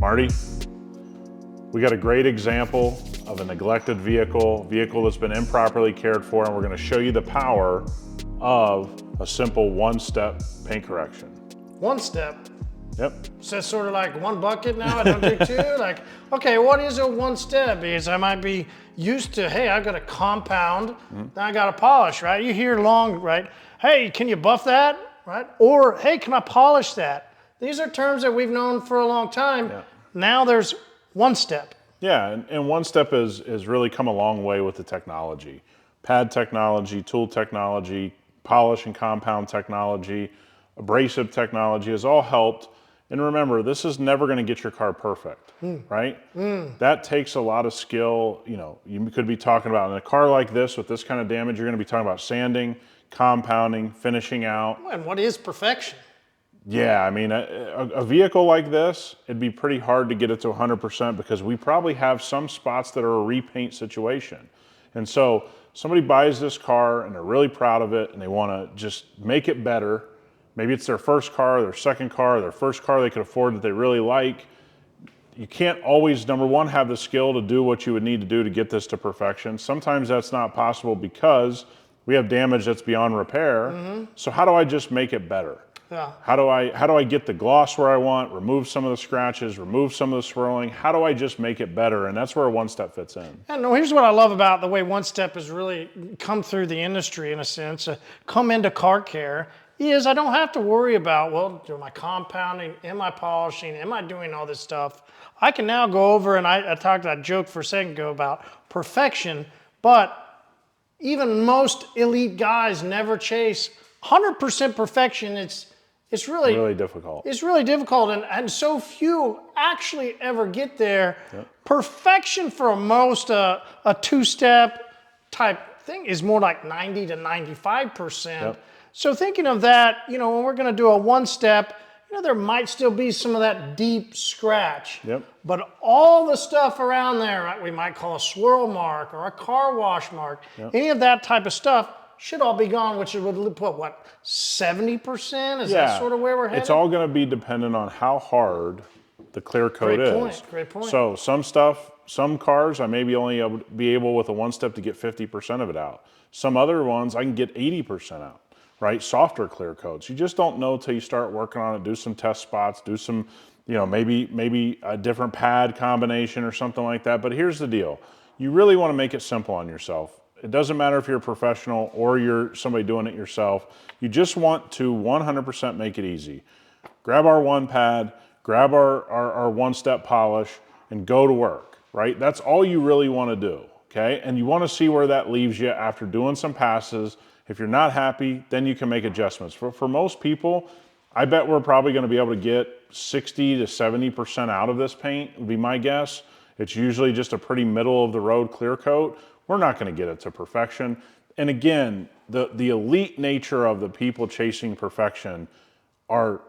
Marty, we got a great example of a neglected vehicle that's been improperly cared for, and we're going to show you the power of a simple one-step paint correction. One step? Yep. So it's sort of like one bucket now, I don't do two? Like, okay, what is a one step? Because I might be used to, hey, I've got a compound, then I got to polish, right? You hear long, right? Hey, can you buff that, right? Or, hey, can I polish that? These are terms that we've known for a long time. Yeah. Now there's one step. Yeah, and one step is really come a long way with the technology. Pad technology, tool technology, polish and compound technology, abrasive technology has all helped. And remember, this is never going to get your car perfect, right? That takes a lot of skill. You know, you could be talking about in a car like this with this kind of damage, you're going to be talking about sanding, compounding, finishing out. And what is perfection? Yeah, I mean, a vehicle like this, it'd be pretty hard to get it to 100% because we probably have some spots that are a repaint situation. And so somebody buys this car and they're really proud of it and they want to just make it better. Maybe it's their first car, their second car, their first car they could afford that they really like. You can't always, number one, have the skill to do what you would need to do to get this to perfection. Sometimes that's not possible because we have damage that's beyond repair. So how do I just make it better? Yeah. How do I get the gloss where I want, remove some of the scratches, remove some of the swirling? How do I just make it better? And that's where a one step fits in. And here's what I love about the way one step has really come through the industry in a sense, come into car care, is I don't have to worry about, well, am I compounding, am I polishing, am I doing all this stuff? I can now go over, and I talked that joke for a second ago about perfection, but even most elite guys never chase 100% perfection. It's really difficult. It's really difficult, and so few actually ever get there. Yep. Perfection for most a two-step type thing is more like 90 to 95%. Yep. So thinking of that, you know, when we're going to do a one-step, you know, there might still be some of that deep scratch. Yep. But all the stuff around there, right, we might call a swirl mark or a car wash mark, any of that type of stuff should all be gone, which would put, what, 70%? Is that sort of where we're headed? It's all going to be dependent on how hard the clear coat is. Great point. So some cars, I may be only be able with a one step to get 50% of it out. Some other ones, I can get 80% out. Right, softer clear coats. You just don't know till you start working on it. Do some test spots. Do some, you know, maybe a different pad combination or something like that. But here's the deal: you really want to make it simple on yourself. It doesn't matter if you're a professional or you're somebody doing it yourself. You just want to 100% make it easy. Grab our one pad, grab our one-step polish, and go to work. Right, that's all you really want to do. Okay, and you want to see where that leaves you after doing some passes. If you're not happy, then you can make adjustments. For most people, I bet we're probably going to be able to get 60 to 70% out of this paint, would be my guess. It's usually just a pretty middle of the road clear coat. We're not going to get it to perfection. And again, the elite nature of the people chasing perfection are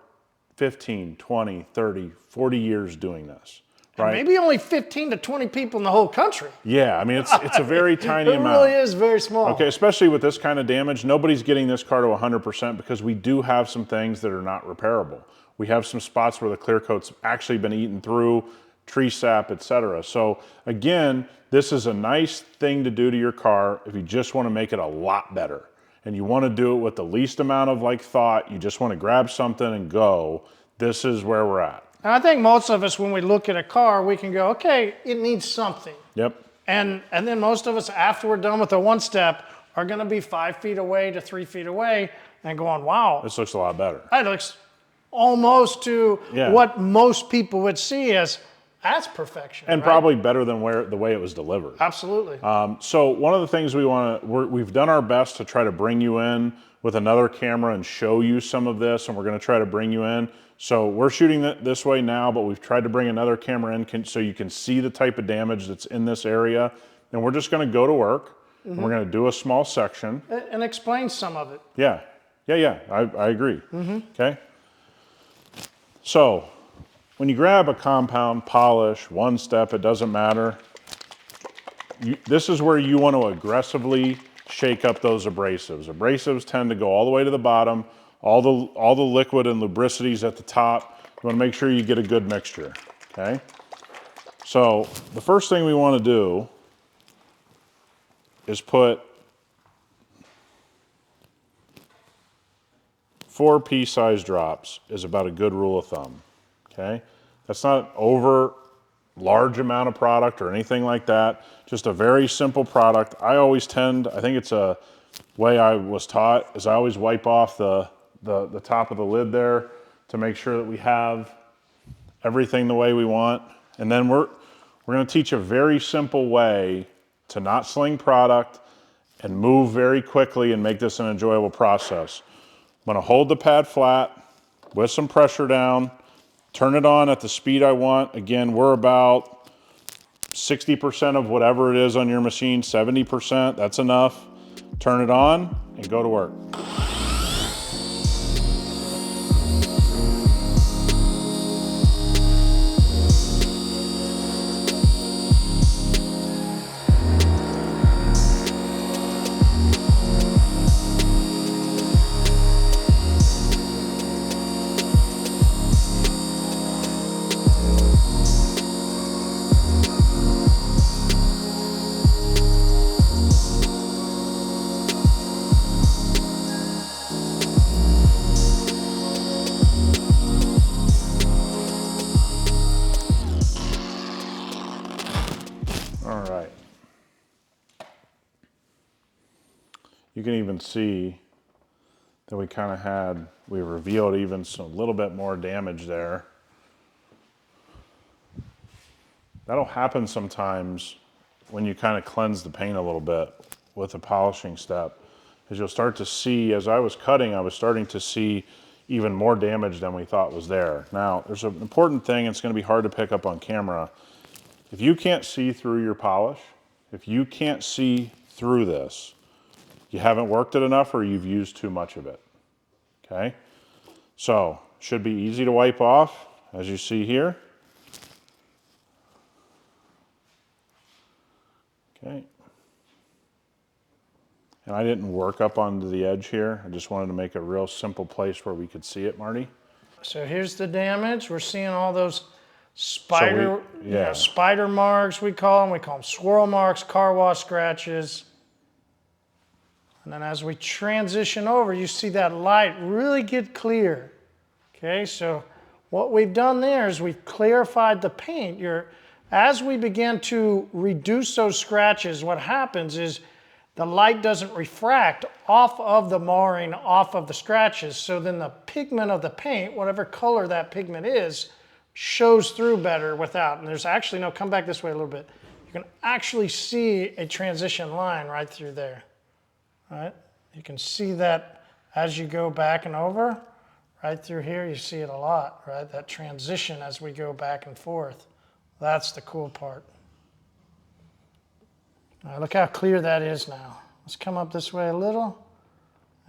15, 20, 30, 40 years doing this. Right? And maybe only 15 to 20 people in the whole country. Yeah, I mean, it's a very tiny amount. It really is very small. Okay, especially with this kind of damage, nobody's getting this car to 100% because we do have some things that are not repairable. We have some spots where the clear coat's actually been eaten through, tree sap, etc. So again, this is a nice thing to do to your car if you just want to make it a lot better. And you want to do it with the least amount of thought. You just want to grab something and go. This is where we're at. And I think most of us, when we look at a car, we can go, okay, it needs something. Yep. And then most of us, after we're done with the one step, are going to be 5 feet away to 3 feet away and going, wow. This looks a lot better. That looks almost to what most people would see as, that's perfection. And probably better than the way it was delivered. Absolutely. So one of the things we've done our best to try to bring you in with another camera and show you some of this, and we're going to try to bring you in. So we're shooting it this way now, but we've tried to bring another camera in so you can see the type of damage that's in this area. And we're just going to go to work, and we're going to do a small section. And explain some of it. Yeah. I agree. Okay. So when you grab a compound, polish, one step, it doesn't matter. This is where you want to aggressively shake up those abrasives. Abrasives tend to go all the way to the bottom. All the liquid and lubricities at the top. You want to make sure you get a good mixture. okay? So the first thing we want to do is put 4 pea-sized drops is about a good rule of thumb, okay? That's not over large amount of product or anything like that, just a very simple product. I think it's a way I was taught, is I always wipe off the top of the lid there to make sure that we have everything the way we want. And then we're gonna teach a very simple way to not sling product and move very quickly and make this an enjoyable process. I'm gonna hold the pad flat with some pressure down, turn it on at the speed I want. Again, we're about 60% of whatever it is on your machine, 70%, that's enough. Turn it on and go to work. All right. You can even see that we revealed even a little bit more damage there. That'll happen sometimes when you kind of cleanse the paint a little bit with a polishing step. As you'll start to see, as I was cutting, I was starting to see even more damage than we thought was there. Now, there's an important thing, it's gonna be hard to pick up on camera. If you can't see through your polish, if you can't see through this, you haven't worked it enough or you've used too much of it, okay? So, should be easy to wipe off, as you see here. Okay. And I didn't work up onto the edge here. I just wanted to make a real simple place where we could see it, Marty. So here's the damage. We're seeing all those spider, spider marks, we call them. We call them swirl marks, car wash scratches. And then as we transition over, you see that light really get clear. Okay, so what we've done there is we've clarified the paint. As we begin to reduce those scratches, what happens is the light doesn't refract off of the marring, off of the scratches. So then the pigment of the paint, whatever color that pigment is, shows through better without. And there's actually, no, come back this way a little bit. You can actually see a transition line right through there. Right? You can see that as you go back and over. Right through here, you see it a lot, right? That transition as we go back and forth. That's the cool part. All right, look how clear that is now. Let's come up this way a little.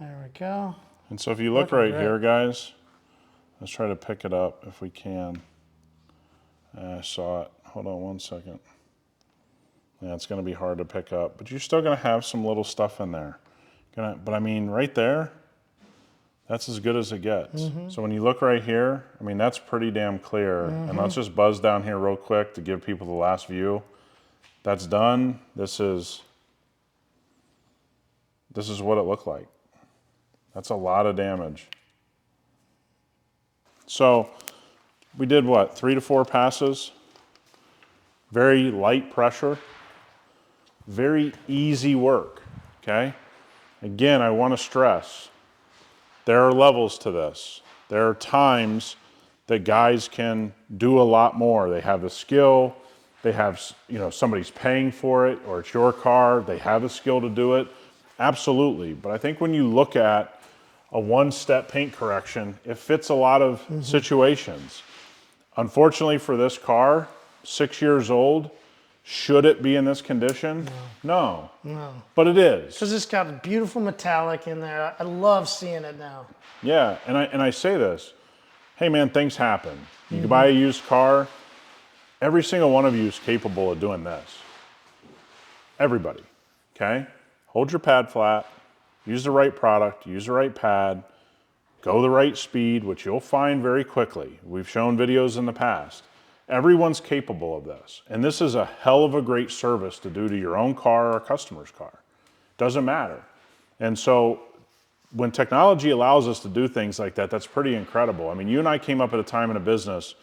There we go. And so if you look right here, guys, let's try to pick it up if we can. I saw it. Hold on one second. Yeah, it's going to be hard to pick up, but you're still going to have some little stuff in there. But I mean, right there, that's as good as it gets. Mm-hmm. So when you look right here, I mean, that's pretty damn clear. Mm-hmm. And let's just buzz down here real quick to give people the last view. That's done. This is what it looked like. That's a lot of damage. So we did what, 3 to 4 passes? Very light pressure, very easy work, okay? Again, I want to stress, there are levels to this. There are times that guys can do a lot more. They have the skill, they have, somebody's paying for it, or it's your car, they have the skill to do it. Absolutely, but I think when you look at a one-step paint correction, it fits a lot of situations. Unfortunately for this car, 6 years old, should it be in this condition? No. But it is. Because it's got a beautiful metallic in there. I love seeing it now. Yeah, and I say this, hey man, things happen. You can buy a used car, every single one of you is capable of doing this. Everybody, okay? Hold your pad flat, use the right product, use the right pad, go the right speed, which you'll find very quickly. We've shown videos in the past. Everyone's capable of this. And this is a hell of a great service to do to your own car or a customer's car. Doesn't matter. And so when technology allows us to do things like that, that's pretty incredible. I mean, you and I came up at a time in a business,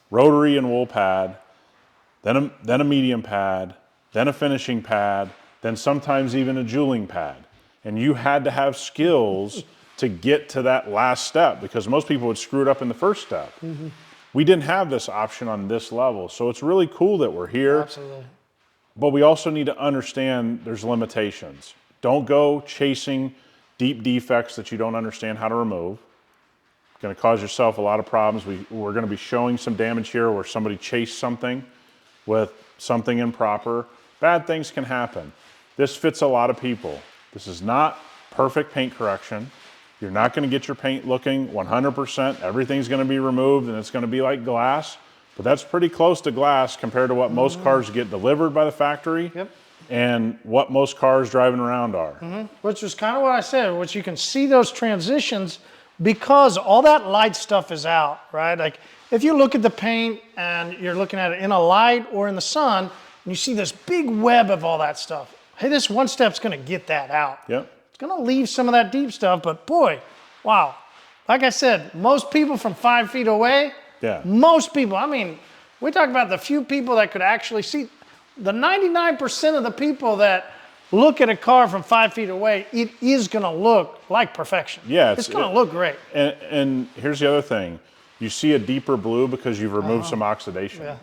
rotary and wool pad, then a medium pad, then a finishing pad, then sometimes even a jeweling pad. And you had to have skills to get to that last step because most people would screw it up in the first step. We didn't have this option on this level. So it's really cool that we're here. Absolutely. But we also need to understand there's limitations. Don't go chasing deep defects that you don't understand how to remove. It's going to cause yourself a lot of problems. We're going to be showing some damage here where somebody chased something with something improper. Bad things can happen. This fits a lot of people. This is not perfect paint correction. You're not going to get your paint looking 100%. Everything's going to be removed and it's going to be like glass. But that's pretty close to glass compared to what most cars get delivered by the factory. Yep. And what most cars driving around are. Which is kind of what I said, which you can see those transitions because all that light stuff is out, right? Like if you look at the paint and you're looking at it in a light or in the sun, and you see this big web of all that stuff. Hey, this one step's gonna get that out. Yep. It's gonna leave some of that deep stuff, but boy, wow. Like I said, most people from 5 feet away, most people, I mean, we talk about the few people that could actually see. The 99% of the people that look at a car from 5 feet away, it is going to look like perfection. Yeah, it's going to look great. And here's the other thing: you see a deeper blue because you've removed some oxidation. Yeah.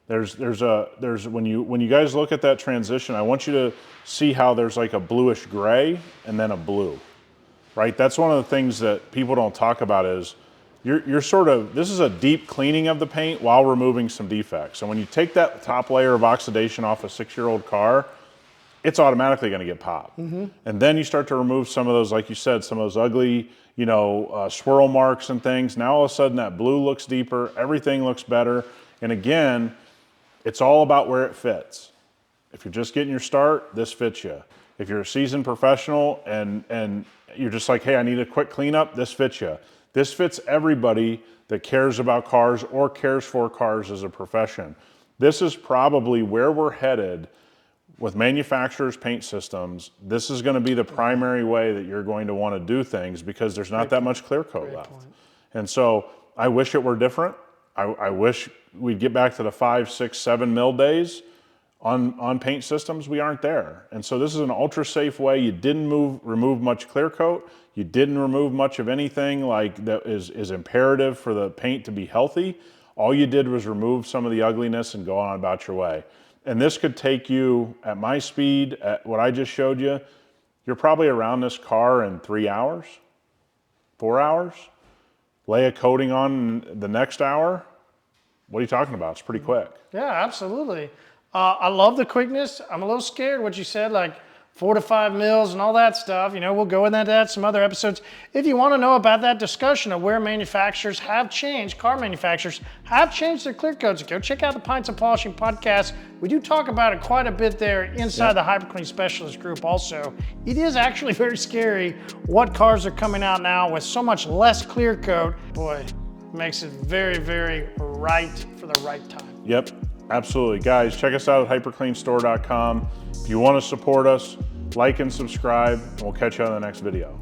There's when you guys look at that transition, I want you to see how there's like a bluish gray and then a blue, right? That's one of the things that people don't talk about is you're sort of, this is a deep cleaning of the paint while removing some defects. And when you take that top layer of oxidation off a 6-year-old car, it's automatically going to get popped. And then you start to remove some of those, like you said, some of those ugly, swirl marks and things. Now all of a sudden that blue looks deeper, everything looks better. And again, it's all about where it fits. If you're just getting your start, this fits you. If you're a seasoned professional and you're just like, hey, I need a quick cleanup, this fits you. This fits everybody that cares about cars or cares for cars as a profession. This is probably where we're headed with manufacturers' paint systems. This is going to be the primary way that you're going to want to do things because there's not that much clear coat left. And so I wish it were different. I wish we'd get back to the 5, 6, 7 mil days on paint systems. We aren't there. And so this is an ultra safe way. You didn't remove much clear coat. You didn't remove much of anything like that is imperative for the paint to be healthy. All you did was remove some of the ugliness and go on about your way. And this could take you, at my speed, at what I just showed you, you're probably around this car in 3 hours, 4 hours. Lay a coating on the next hour. What are you talking about? It's pretty quick. Yeah, absolutely. I love the quickness. I'm a little scared what you said, like 4 to 5 mils and all that stuff. We'll go into that some other episodes. If you want to know about that discussion of where manufacturers have changed, car manufacturers have changed their clear coats, go check out the Pints of Polishing podcast. We do talk about it quite a bit there inside the hyperCLEAN specialist group also. It is actually very scary what cars are coming out now with so much less clear coat. Boy, makes it very, very right for the right time. Yep, absolutely. Guys, check us out at hypercleanstore.com. If you want to support us, like and subscribe, and we'll catch you on the next video.